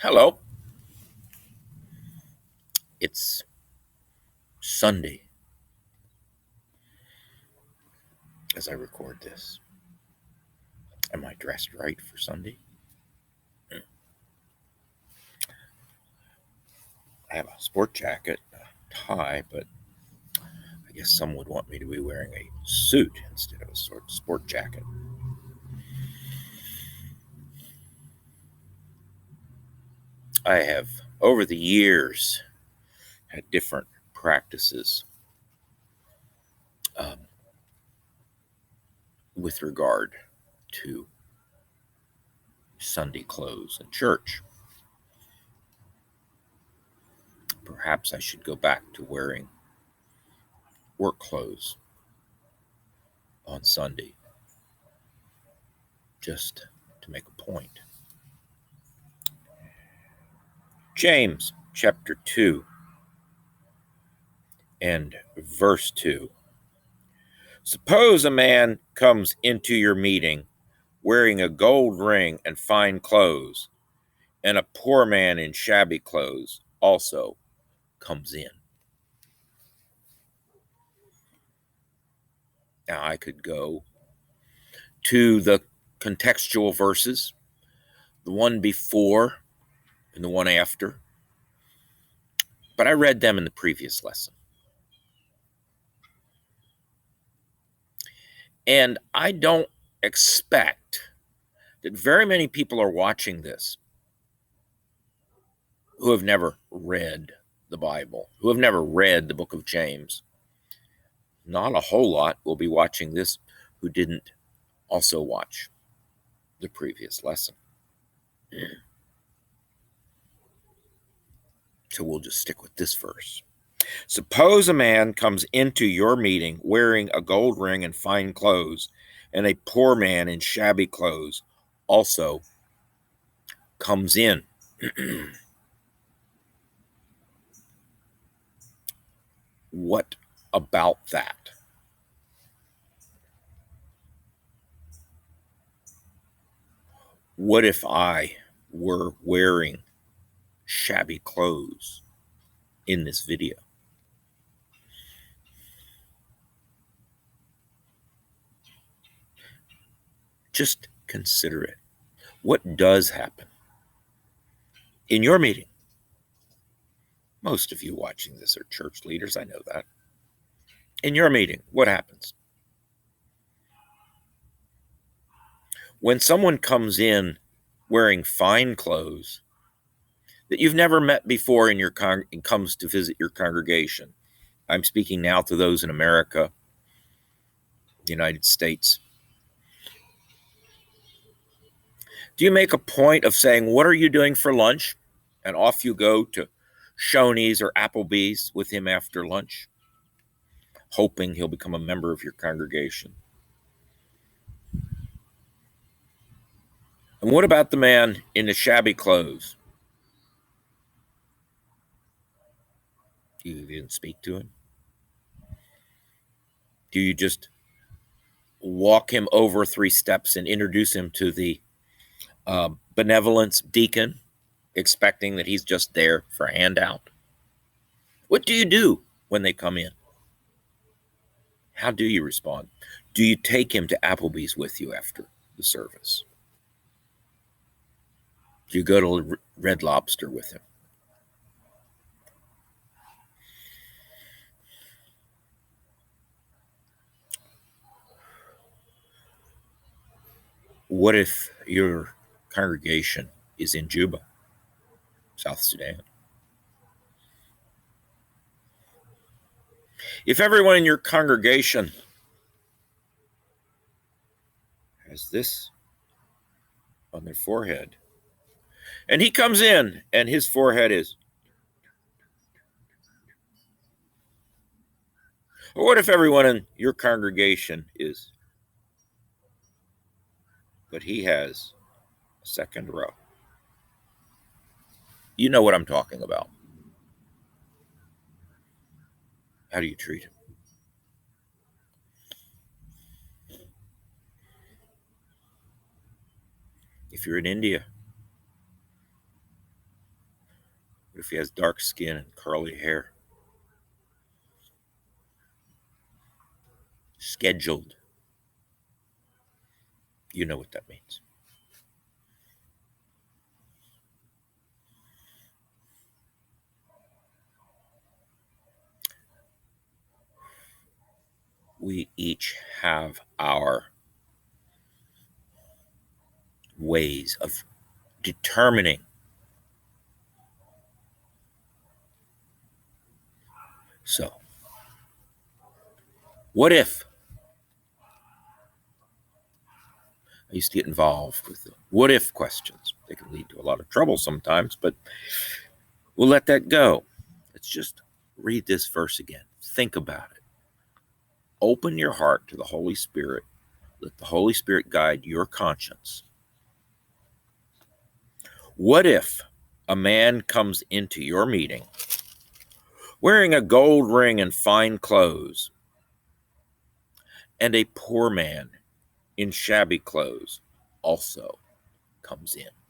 Hello. It's Sunday as I record this. Am I dressed right for Sunday? I have a sport jacket, a tie, but I guess some would want me to be wearing a suit instead of a sport jacket. I have, over the years, had different practices um, with regard to Sunday clothes in church. Perhaps I should go back to wearing work clothes on Sunday, just to make a point. James chapter 2 and verse 2. Suppose a man comes into your meeting wearing a gold ring and fine clothes, and a poor man in shabby clothes also comes in. Now, I could go to the contextual verses, the one before and the one after, but I read them in the previous lesson. And I don't expect that very many people are watching this who have never read the Bible, who have never read the book of James. Not a whole lot will be watching this who didn't also watch the previous lesson. So we'll just stick with this verse. Suppose a man comes into your meeting wearing a gold ring and fine clothes, and a poor man in shabby clothes also comes in. What about that? What if I were wearing shabby clothes in this video? Just consider it. What does happen in your meeting? Most of you watching this are church leaders, I know that. In your meeting, what happens? When someone comes in wearing fine clothes that you've never met before in your and comes to visit your congregation. I'm speaking now to those in America, the United States. Do you make a point of saying, "What are you doing for lunch?" And off you go to Shoney's or Applebee's with him after lunch, hoping he'll become a member of your congregation? And what about the man in the shabby clothes? You didn't speak to him? Do you just walk him over 3 steps and introduce him to the benevolence deacon, expecting that he's just there for a handout? What do you do when they come in? How do you respond? Do you take him to Applebee's with you after the service? Do you go to Red Lobster with him? What if your congregation is in Juba, South Sudan? If everyone in your congregation has this on their forehead, and he comes in and his forehead is, or what if everyone in your congregation is, but he has a second row? You know what I'm talking about. How do you treat him? If you're in India, if he has dark skin and curly hair? Scheduled. You know what that means. We each have our ways of determining. So, what if? I used to get involved with the what if questions. They can lead to a lot of trouble sometimes, but we'll let that go. Let's just read this verse again. Think about it. Open your heart to the Holy Spirit. Let the Holy Spirit guide your conscience. What if a man comes into your meeting wearing a gold ring and fine clothes, and a poor man in shabby clothes also comes in?